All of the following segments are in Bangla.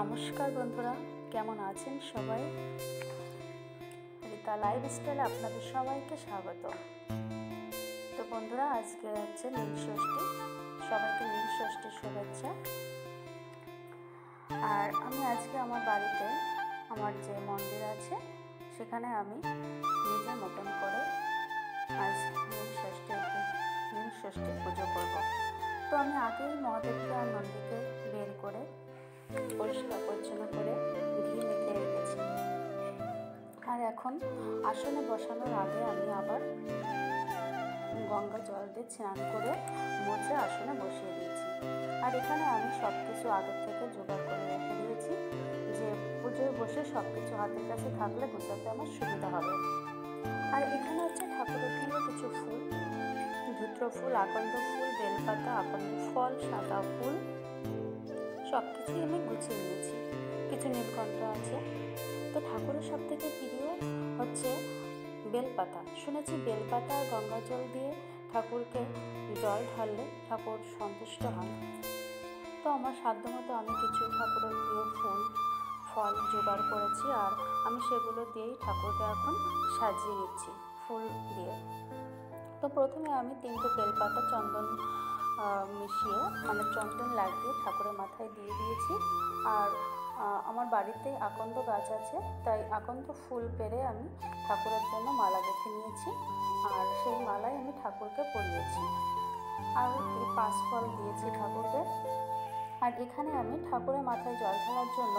নমস্কার বন্ধুরা, কেমন আছেন সবাই? রীতা লাইফস্টাইলে আপনাদের সবাইকে স্বাগত। তো বন্ধুরা, আজকে হচ্ছে নীল ষষ্ঠী। সবাইকে নীল ষষ্ঠীর শুভেচ্ছা। আর আমি আজকে আমার বাড়িতে, আমার যে মন্দির আছে সেখানে আমি নিজের মতন করে আজ নীল ষষ্ঠী পুজো করব। তো আমি আগেই মহাদেবকে আর নন্দীকে বের করে পরিষ্কার পরিচ্ছন্ন করে ঘি মেখে রেখেছি। আর এখন আসনে বসানোর আগে আমি আবার গঙ্গা জল দিয়ে স্নান করে মুছে আসনে বসিয়ে দিয়েছি। আর এখানে আমি সব কিছু আগের থেকে জোগাড় করে রেখে দিয়েছি, যে পুজোয় বসে সব কিছু হাতের কাছে থাকলে গোছাতে আমার সুবিধা হবে। আর এখানে হচ্ছে ঠাকুরের জন্য কিছু ফুল, ধুত্র ফুল, আকন্দ ফুল, বেলপাতা, আকন্দ ফল, সাদা ফুল সব কিছুই আমি গুছিয়ে নিয়েছি। কিছু নীলকণ্ঠ আছে। তো ঠাকুরের সব থেকে প্রিয় হচ্ছে বেলপাতা। শুনেছি বেলপাতা আর গঙ্গা জল দিয়ে ঠাকুরকে জল ঢাললে ঠাকুর সন্তুষ্ট হন। তো আমার সাধ্যমতো আমি কিছু ঠাকুরের প্রিয় ফুল ফল জোগাড় করেছি, আর আমি সেগুলো দিয়েই ঠাকুরকে এখন সাজিয়ে নিচ্ছি ফুল দিয়ে। তো প্রথমে আমি 3টে বেলপাতা চন্দন মিশিয়ে, মানে চন্দন লাগিয়ে ঠাকুরের মাথায় দিয়ে দিয়েছি। আর আমার বাড়িতে আকন্দ গাছ আছে, তাই আকন্দ ফুল পেরে আমি ঠাকুরের জন্য মালা গেঁথে নিয়েছি, আর সেই মালাই আমি ঠাকুরকে পরিয়েছি। আর এই 5 ফল দিয়েছি ঠাকুরকে। আর এখানে আমি ঠাকুরের মাথায় জল ঢালার জন্য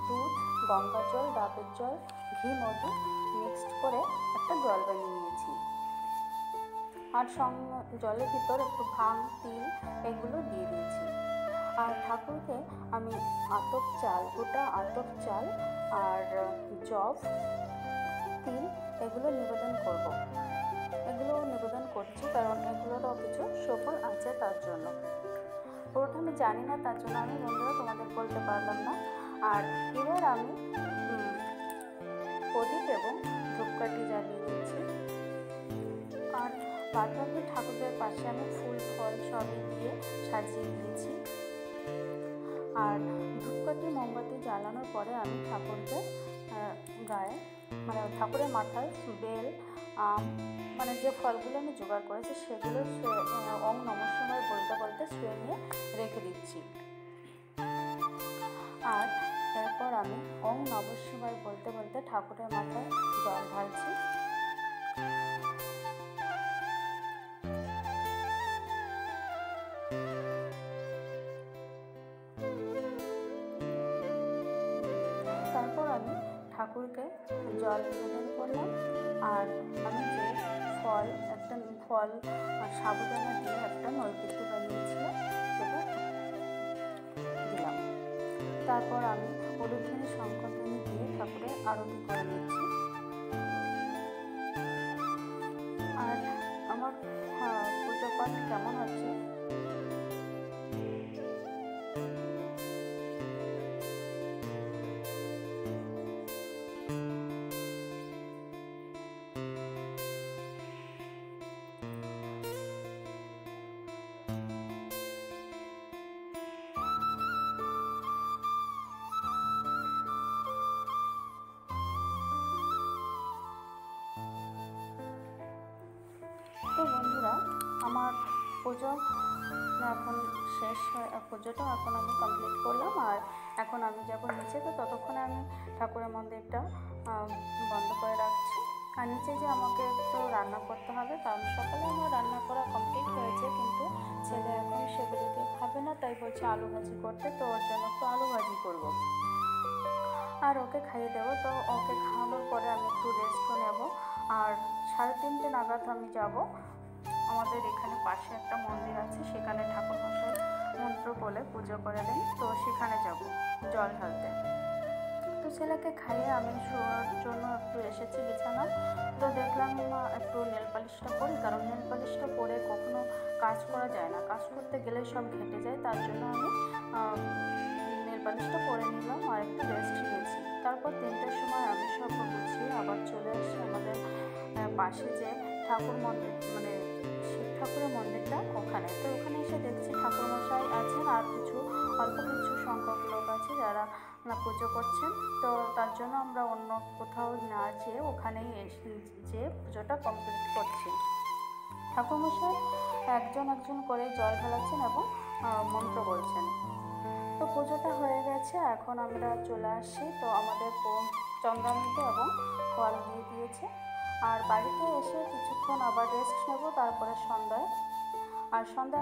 দুধ, গঙ্গা জল, ডাবের জল, ঘি, মধু মিক্সড করে একটা জল বানিয়ে নিয়েছি। আর জলের ভিতর একটু ভাং, তিল এগুলো দিয়ে দিয়েছি। আর ঠাকুরকে আমি আতপ চাল, গোটা আতপ চাল আর জব, তিল এগুলো নিবেদন করব। এগুলো নিবেদন করছি কারণ এগুলোরও কিছু সফল আছে তার জন্য। পুরোটা আমি জানি না, তার জন্য আমি বন্ধুরা তোমাদের বলতে পারলাম না। আর এবার আমি প্রদীপ এবং ধূপকাঠি জ্বালিয়ে দিয়েছি। আর বাদবাকি ঠাকুরের পাশে আমি ফুল ফল সবই দিয়ে সাজিয়ে দিয়েছি। আর ধূপকাঠি মোমবাতি জ্বালানোর পরে আমি ঠাকুরকে গায়ে, মানে ঠাকুরের মাথায় বেল, আম, মানে যে ফলগুলো আমি জোগাড় করেছি সেগুলো ওং নমঃ শিবায় বলতে বলতে শুয়ে নিয়ে রেখে দিচ্ছি। আর এরপর আমি ওং নমঃ শিবায় বলতে বলতে ঠাকুরের মাথায় জল ঢালছি। তারপর আমি ঠাকুরকে জল নিবেদন করলাম। আর আমি যে একটা ফল সাবুদানা দিয়ে একটা নৈবেদ্য বানিয়েছিলাম সেটা দিলাম। তারপর আমি উলুধ্বনি শঙ্খধ্বনি দিয়ে ঠাকুরের আরতি করে নিচ্ছি। আর আমার পুজো পাঠ কেমন হচ্ছে তো বন্ধুরা, আমার পুজো এখন শেষ হয়, পুজোটা এখন আমি কমপ্লিট করলাম। আর এখন আমি যখন নিচে, তো ততক্ষণে আমি ঠাকুরের মন্দিরটা বন্ধ করে রাখছি। আর নিচে যে আমাকে একটু রান্না করতে হবে, কারণ সকালে আমার রান্না করা কমপ্লিট হয়েছে, কিন্তু ছেলে এখন সেগুলিকে খাবে না, তাই বলছে আলু ভাজি করতে। তো ওর জন্য একটু আলু ভাজি করব আর ওকে খাইয়ে দেবো। তো ওকে খাওয়ানোর পরে আমি একটু রেস্টও নেব। আর 3:30 নাগাদ আমি যাব। আমাদের এখানে পাশে একটা মন্দির আছে, সেখানে ঠাকুরমশাই মন্ত্র বলে পুজো করে দেন, তো সেখানে যাব জল ঢালতে। তো ছেলেকে খাইয়ে আমি শোয়ার জন্য একটু এসেছি বিছানা। তো দেখলাম একটু নেল পালিশটা পরি, কারণ নেল পালিশটা পরে কখনো কাজ করা যায় না, কাজ করতে গেলে সব ঘেটে যায়। তার জন্য আমি নেল পালিশটা পরে নিলাম আর একটু রেস্ট নিয়েছি। তারপর 3টার সময় আমি সব গুছিয়ে আবার চলে আসি আমাদের পাশে যে ঠাকুর মন্দির, মানে শিব ঠাকুরের মন্দিরটা ওখানে। তো ওখানে এসে দেখছি ঠাকুরমশাই আছেন আর অল্প কিছু সংখ্যক লোক আছে যারা পুজো করছেন। তো তার জন্য আমরা অন্য কোথাও না যেয়ে ওখানেই যে পুজোটা কমপ্লিট করছি। ঠাকুরমশাই একজন একজন করে জল ঢালাচ্ছেন এবং মন্ত্র বলছেন। তো পুজোটা হয়ে গেছে, এখন আমরা চলে আসছি। তো আমাদের চন্দ্রানীতে এবং ফল দিয়ে দিয়েছে। আর বাড়িতে এসে কিছুক্ষণ আবার রেস্ট নেব, তারপরে সন্ধ্যায়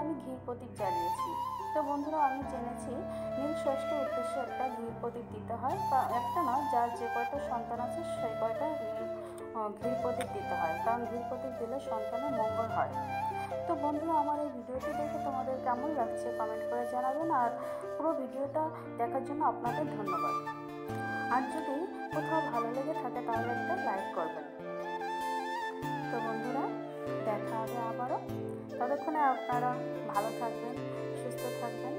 আমি ঘির প্রদীপ জ্বালিয়েছি। তো বন্ধুরা, আমি জেনেছি নীল ষষ্ঠীর উদ্দেশ্যে একটা ঘির প্রদীপ দিতে হয়, বা একটা নয়, যার যে কয়টা সন্তান আছে সেই কয়টা ঘির প্রদীপ দিতে হয়, কারণ ঘির প্রদীপ দিলে সন্তানের মঙ্গল হয়। তো বন্ধুরা, আমার এই ভিডিওটি দেখে তোমাদের কেমন লাগছে কমেন্ট করে জানাবেন, আর পুরো ভিডিওটা দেখার জন্য আপনাদের ধন্যবাদ। আর যদি কোথাও ভালো লেগে থাকে তাহলে একটা লাইক করবেন। তো বন্ধুরা, দেখা হবে আবারও। ততক্ষণে আপনারা ভালো থাকবেন, সুস্থ থাকবেন।